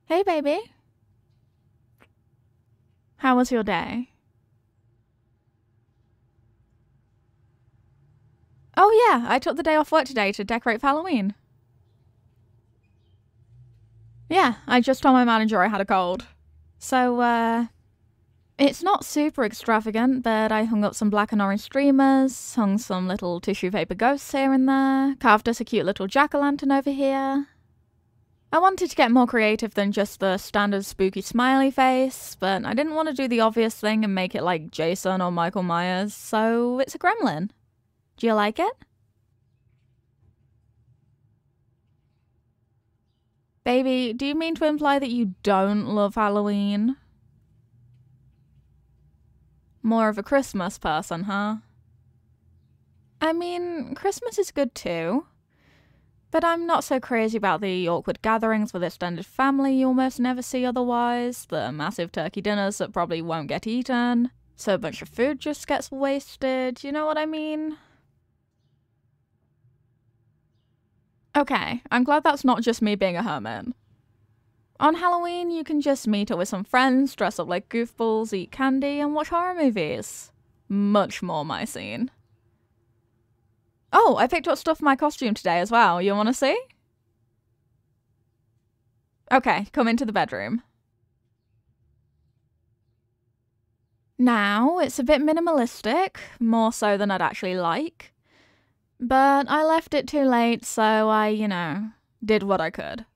Hey, baby. How was your day? Oh, yeah, I took the day off work today to decorate for Halloween. Yeah, I just told my manager I had a cold. So, it's not super extravagant, but I hung up some black and orange streamers, hung some little tissue paper ghosts here and there, carved us a cute little jack-o'-lantern over here. I wanted to get more creative than just the standard spooky smiley face, but I didn't want to do the obvious thing and make it like Jason or Michael Myers, so it's a gremlin. Do you like it? Baby, do you mean to imply that you don't love Halloween? More of a Christmas person, huh? I mean, Christmas is good too. But I'm not so crazy about the awkward gatherings with extended family you almost never see otherwise, the massive turkey dinners that probably won't get eaten, so a bunch of food just gets wasted, you know what I mean? Okay, I'm glad that's not just me being a hermit. On Halloween, you can just meet up with some friends, dress up like goofballs, eat candy, and watch horror movies. Much more my scene. Oh, I picked up stuff for my costume today as well. You want to see? Okay, come into the bedroom. Now, it's a bit minimalistic, more so than I'd actually like. But I left it too late, so I, did what I could.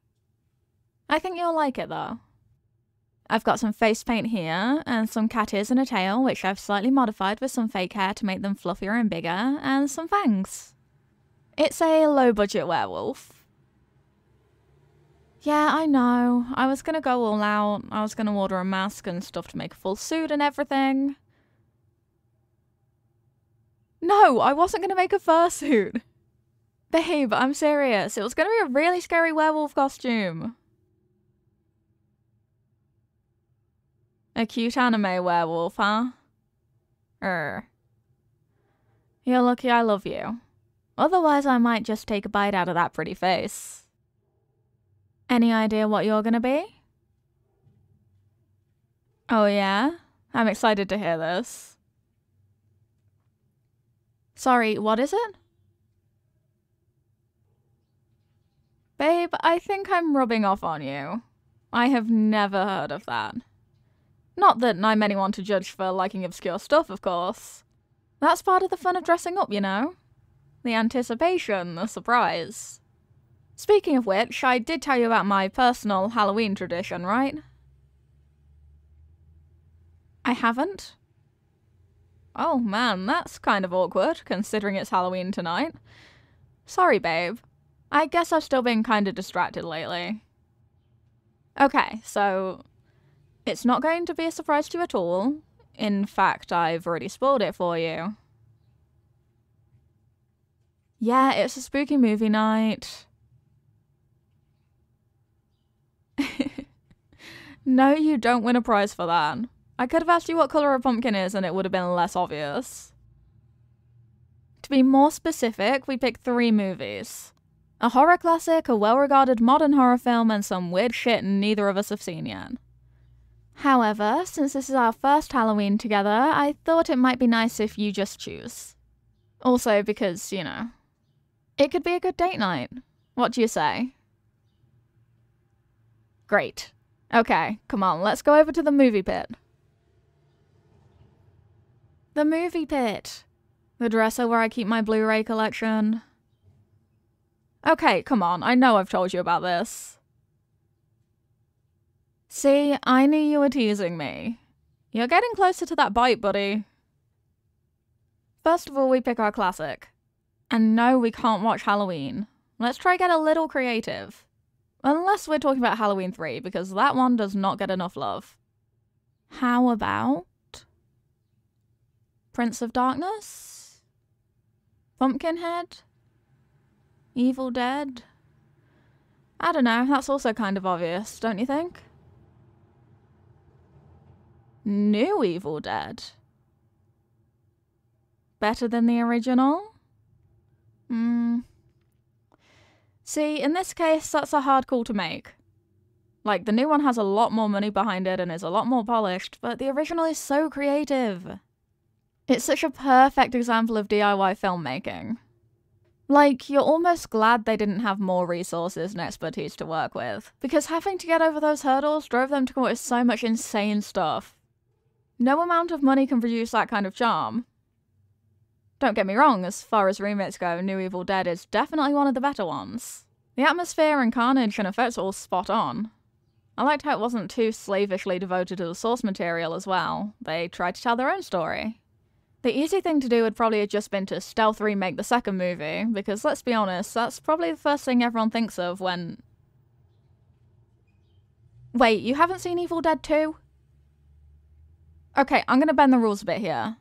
I think you'll like it though. I've got some face paint here, and some cat ears and a tail, which I've slightly modified with some fake hair to make them fluffier and bigger, and some fangs. It's a low-budget werewolf. Yeah, I know. I was gonna go all out. I was gonna order a mask and stuff to make a full suit and everything. No, I wasn't gonna make a fursuit. Babe, I'm serious. It was gonna be a really scary werewolf costume. A cute anime werewolf, huh? You're lucky I love you. Otherwise, I might just take a bite out of that pretty face. Any idea what you're gonna be? Oh yeah? I'm excited to hear this. Sorry, what is it? Babe, I think I'm rubbing off on you. I have never heard of that. Not that I'm anyone to judge for liking obscure stuff, of course. That's part of the fun of dressing up, you know? The anticipation, the surprise. Speaking of which, I did tell you about my personal Halloween tradition, right? I haven't? Oh man, that's kind of awkward, considering it's Halloween tonight. Sorry, babe. I guess I've still been kinda distracted lately. Okay, so it's not going to be a surprise to you at all. In fact, I've already spoiled it for you. Yeah, it's a spooky movie night. No, you don't win a prize for that. I could have asked you what colour a pumpkin is and it would have been less obvious. To be more specific, we picked 3 movies. A horror classic, a well-regarded modern horror film, and some weird shit neither of us have seen yet. However, since this is our first Halloween together, I thought it might be nice if you just choose. Also because, it could be a good date night. What do you say? Great. Okay, come on, let's go over to the movie pit. The movie pit. The dresser where I keep my Blu-ray collection. Okay, come on, I know I've told you about this. See, I knew you were teasing me. You're getting closer to that bite, buddy. First of all, we pick our classic. And no, we can't watch Halloween. Let's try get a little creative. Unless we're talking about Halloween 3, because that one does not get enough love. How about Prince of Darkness? Pumpkinhead? Evil Dead? I don't know, that's also kind of obvious, don't you think? New Evil Dead? Better than the original? See, in this case, that's a hard call to make. Like, the new one has a lot more money behind it and is a lot more polished, but the original is so creative. It's such a perfect example of DIY filmmaking. Like, you're almost glad they didn't have more resources and expertise to work with, because having to get over those hurdles drove them to come up with so much insane stuff. No amount of money can produce that kind of charm. Don't get me wrong, as far as remakes go, New Evil Dead is definitely one of the better ones. The atmosphere and carnage and effects are all spot on. I liked how it wasn't too slavishly devoted to the source material as well. They tried to tell their own story. The easy thing to do would probably have just been to stealth remake the second movie, because let's be honest, that's probably the first thing everyone thinks of when... Wait, you haven't seen Evil Dead 2? Okay, I'm gonna bend the rules a bit here.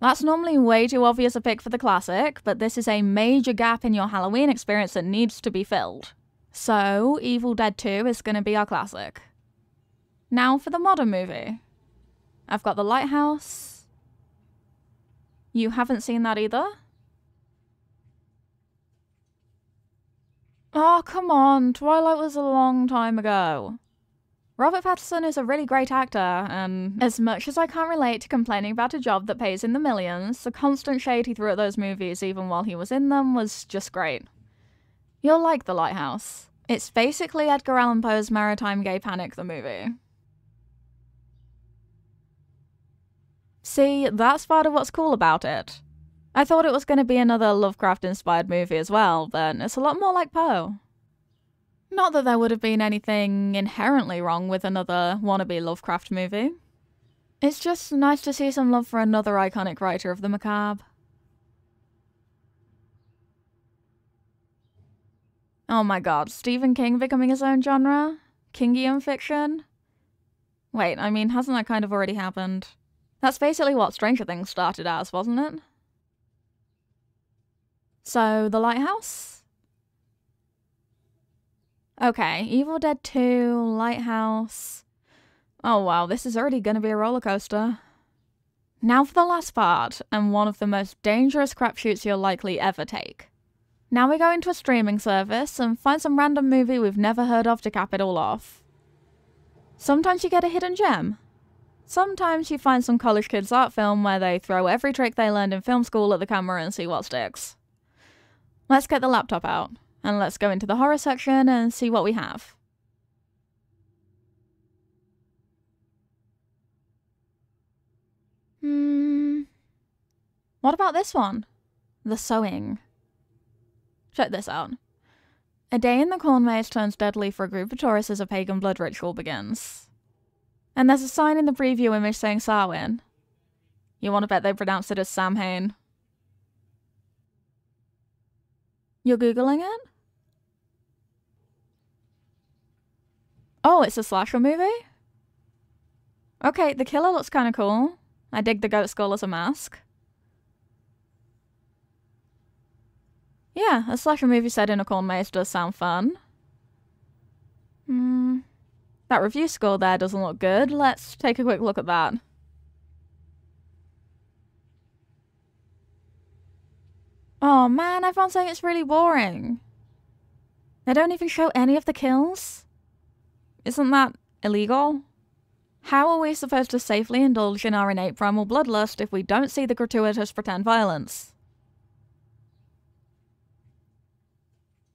That's normally way too obvious a pick for the classic, but this is a major gap in your Halloween experience that needs to be filled. So, Evil Dead 2 is gonna be our classic. Now for the modern movie. I've got The Lighthouse. You haven't seen that either? Oh, come on, Twilight was a long time ago. Robert Pattinson is a really great actor, and as much as I can't relate to complaining about a job that pays in the millions, the constant shade he threw at those movies even while he was in them was just great. You'll like The Lighthouse. It's basically Edgar Allan Poe's Maritime Gay Panic, the movie. See, that's part of what's cool about it. I thought it was going to be another Lovecraft-inspired movie as well, but it's a lot more like Poe. Not that there would have been anything inherently wrong with another wannabe Lovecraft movie. It's just nice to see some love for another iconic writer of the macabre. Oh my god, Stephen King becoming his own genre? Kingian fiction? Wait, I mean, hasn't that kind of already happened? That's basically what Stranger Things started as, wasn't it? So, The Lighthouse? Okay, Evil Dead 2, Lighthouse... Oh wow, this is already gonna be a roller coaster. Now for the last part, and one of the most dangerous crapshoots you'll likely ever take. Now we go into a streaming service and find some random movie we've never heard of to cap it all off. Sometimes you get a hidden gem. Sometimes you find some college kids' art film where they throw every trick they learned in film school at the camera and see what sticks. Let's get the laptop out, and let's go into the horror section and see what we have. What about this one? The Sewing. Check this out. A day in the corn maze turns deadly for a group of tourists as a pagan blood ritual begins. And there's a sign in the preview image saying Samhain. You want to bet they pronounced it as Samhain? You're Googling it? Oh, it's a slasher movie? Okay, the killer looks kinda cool. I dig the goat skull as a mask. Yeah, a slasher movie set in a corn maze does sound fun. That review score there doesn't look good. Let's take a quick look at that. Oh man, everyone's saying it's really boring. They don't even show any of the kills? Isn't that illegal? How are we supposed to safely indulge in our innate primal bloodlust if we don't see the gratuitous pretend violence?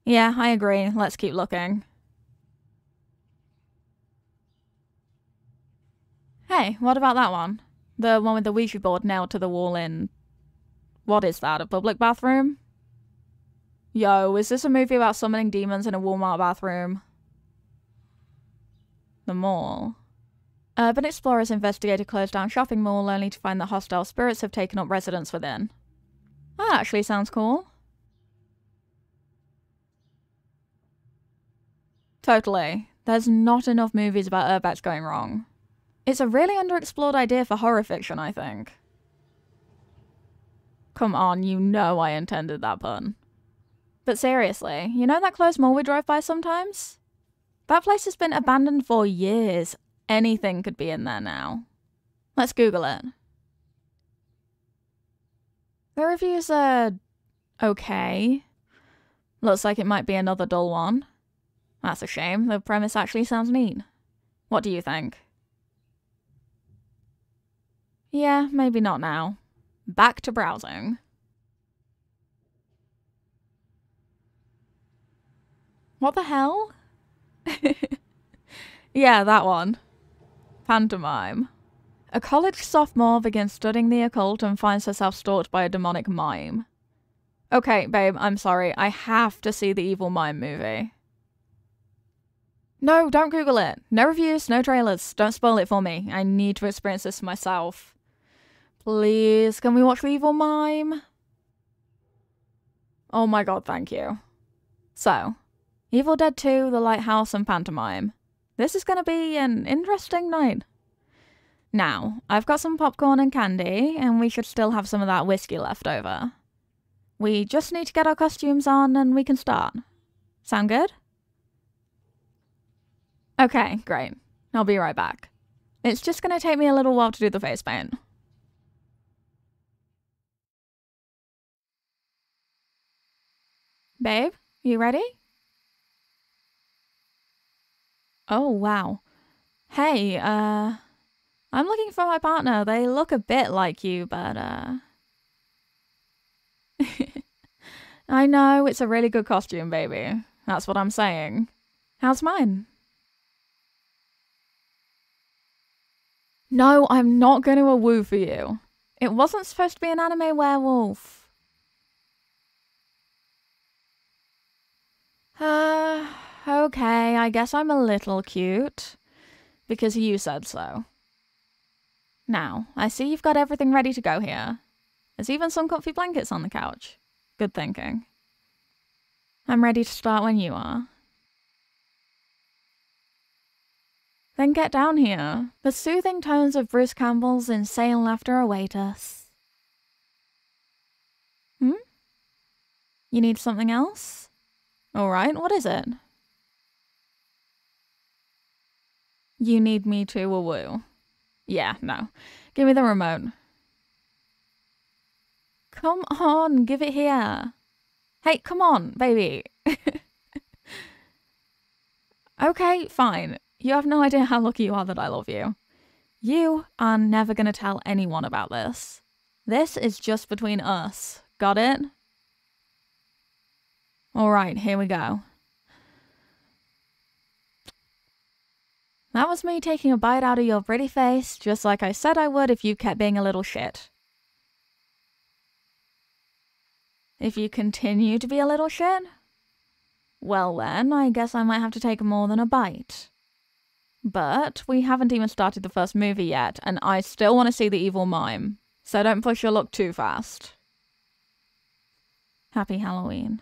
Yeah, I agree. Let's keep looking. Hey, what about that one? The one with the Ouija board nailed to the wall in... What is that, a public bathroom? Yo, is this a movie about summoning demons in a Walmart bathroom? The mall. Urban explorers investigate a closed-down shopping mall only to find that hostile spirits have taken up residence within. That actually sounds cool. Totally. There's not enough movies about Urbex going wrong. It's a really underexplored idea for horror fiction, I think. Come on, you know I intended that pun. But seriously, you know that closed mall we drive by sometimes? That place has been abandoned for years. Anything could be in there now. Let's Google it. The reviews are... okay. Looks like it might be another dull one. That's a shame. The premise actually sounds neat. What do you think? Yeah, maybe not now. Back to browsing. What the hell? Yeah, that one. Pantomime. A college sophomore begins studying the occult and finds herself stalked by a demonic mime. Okay, babe, I'm sorry. I have to see the Evil Mime movie. No, don't Google it. No reviews, no trailers. Don't spoil it for me. I need to experience this myself. Please, can we watch the Evil Mime? Oh my god, thank you. So, Evil Dead 2, The Lighthouse, and Pantomime. This is gonna be an interesting night. Now, I've got some popcorn and candy, and we should still have some of that whiskey left over. We just need to get our costumes on and we can start. Sound good? Okay, great. I'll be right back. It's just gonna take me a little while to do the face paint. Babe, you ready? Oh, wow. Hey, I'm looking for my partner. They look a bit like you, but, I know, it's a really good costume, baby. That's what I'm saying. How's mine? No, I'm not going to a woo for you. It wasn't supposed to be an anime werewolf. Okay, I guess I'm a little cute. Because you said so. Now, I see you've got everything ready to go here. There's even some comfy blankets on the couch. Good thinking. I'm ready to start when you are. Then get down here. The soothing tones of Bruce Campbell's insane laughter await us. You need something else? Alright, what is it? You need me to a woo. Yeah, no. Give me the remote. Come on, give it here. Hey, come on, baby. Okay, fine. You have no idea how lucky you are that I love you. You are never gonna tell anyone about this. This is just between us. Got it? Alright, here we go. That was me taking a bite out of your pretty face, just like I said I would if you kept being a little shit. If you continue to be a little shit? Well then, I guess I might have to take more than a bite. But we haven't even started the first movie yet, and I still want to see the Evil Mime. So don't push your luck too fast. Happy Halloween.